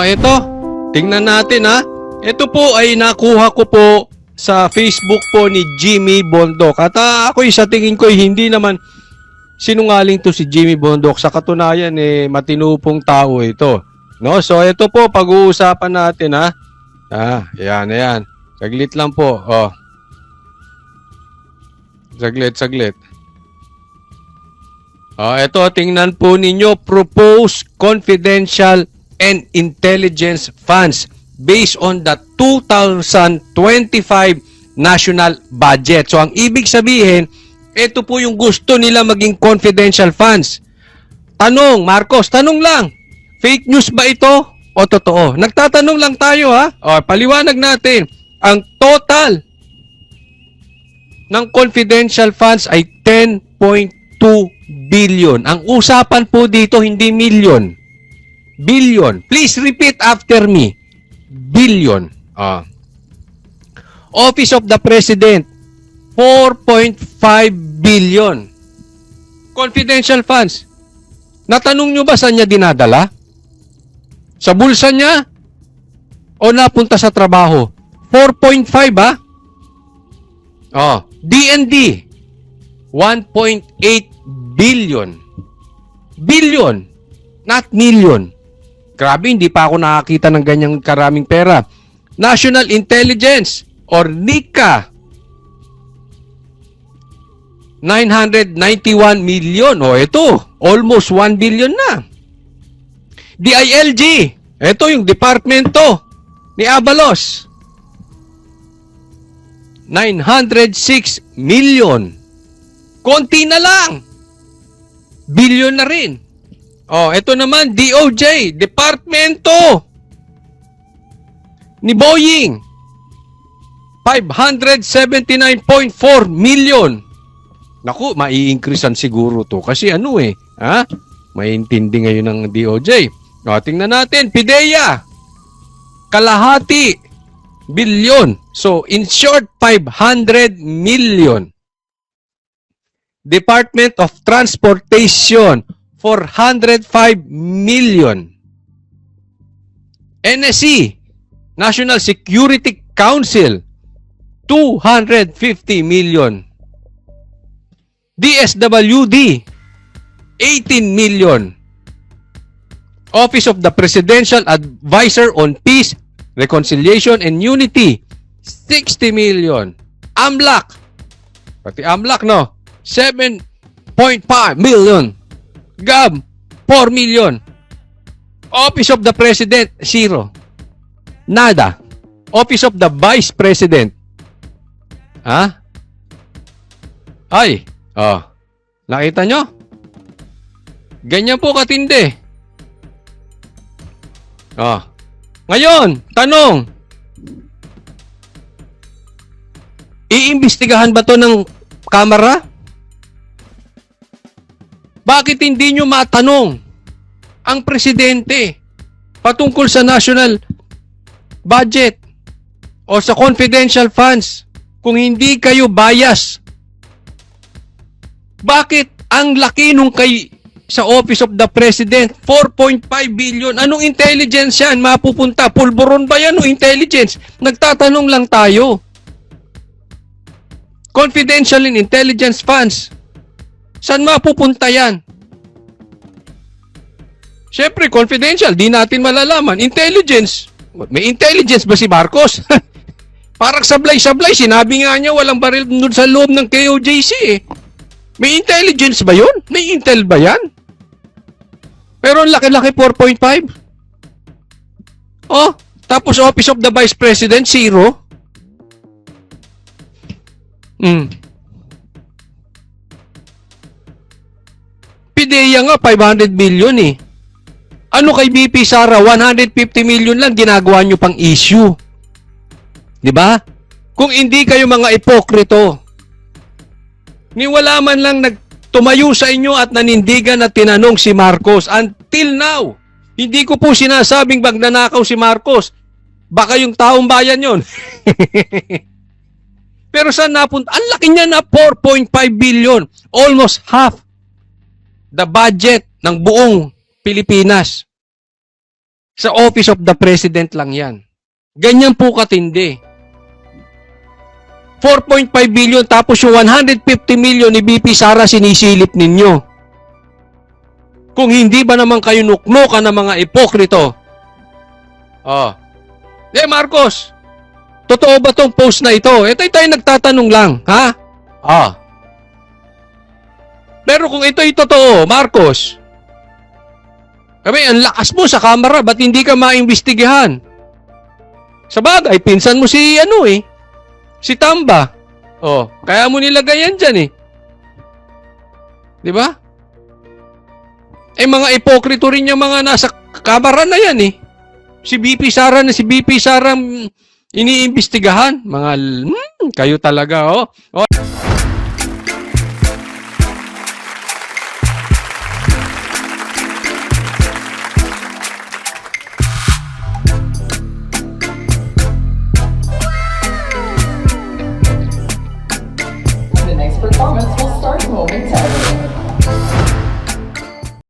Ito. Tingnan natin ha. Ito po ay nakuha ko po sa Facebook po ni Jimmy Bondok. At ako sa tingin ko hindi naman sinungaling to si Jimmy Bondok. Sa katunayan matinupong tao ito. No? So ito po pag-uusapan natin ha. Ayan. Saglit lang po. Saglit. Ito tingnan po ninyo, proposed confidential and intelligence funds based on the 2025 national budget. So ang ibig sabihin, ito po yung gusto nila maging confidential funds. Tanong, Marcos, tanong lang. Fake news ba ito o totoo? Nagtatanong lang tayo ha. Paliwanag natin. Ang total ng confidential funds ay 10.2 billion. Ang usapan po dito hindi million. Billion. Please repeat after me. Billion. Office of the President, 4.5 billion. Confidential funds. Natanong nyo ba saan niya dinadala? Sa bulsa niya? O napunta sa trabaho? 4.5 ha? DND, 1.8 billion. Billion, not million. Grabe, hindi pa ako nakakita ng ganyang karaming pera. National Intelligence or NICA, 991 million. Ito, almost 1 billion na. DILG, ito yung departamento ni Abalos, 906 million. Konti na lang. Billion na rin. Ito naman, DOJ, departamento ni Boeing, 579.4 million. Naku, mai-increasean siguro to. Kasi maintindihan ngayon ng DOJ. Tingnan natin, PIDEA, kalahati billion. So, in short, 500 million. Department of Transportation, 405 million. NSC, National Security Council, 250 million. DSWD, 18 million. Office of the Presidential Advisor on Peace, Reconciliation and Unity, 60 million. AMLAC, pati AMLAC 7.5 million. GAB, 4 million. Office of the President, 0. Nada. Office of the Vice President. Nakita nyo? Ganyan po katindi. Ngayon, tanong. Iimbestigahan ba to ng kamera? Bakit hindi nyo matanong ang presidente patungkol sa national budget o sa confidential funds kung hindi kayo bias? Bakit ang laki nung kay sa Office of the President, 4.5 billion? Anong intelligence yan? Mapupunta? Pulburon ba yan o intelligence? Nagtatanong lang tayo. Confidential and intelligence funds. Saan mapupunta yan? Siyempre, confidential. Di natin malalaman. Intelligence. May intelligence ba si Marcos? Parang sablay-sablay. Sinabi nga niya walang baril doon sa loob ng KOJC May intelligence ba yun? May intel ba yan? Pero ang laki-laki, 4.5. Tapos Office of the Vice President, 0. PIDEA nga, 500 billion Ano kay BP Sara? 150 million lang ginagawa nyo pang issue. Diba? Kung hindi kayo mga ipokrito, wala man lang nagtumayo sa inyo at nanindigan at tinanong si Marcos. Until now, hindi ko po sinasabing magnanakaw si Marcos. Baka yung taong bayan yon. Pero saan napunta? Ang laki niya na 4.5 billion. Almost half the budget ng buong Pilipinas. Sa Office of the President lang yan. Ganyan po katindi. 4.5 billion tapos yung 150 million ni BP Sara sinisilip ninyo. Kung hindi ba naman kayo nuknukan ng mga ipokrito? Oh. Marcos, totoo ba tong post na ito? Ito tayo nagtatanong lang, ha? Pero kung ito'y totoo, Marcos, ang lakas mo sa kamera, ba't hindi ka maimbestigahan? Sa bagay, pinsan mo si si Tamba. Kaya mo nilagay yan dyan Di ba? Mga ipokrito rin yung mga nasa kamera na yan Si BP Sara iniimbestigahan. Kayo talaga,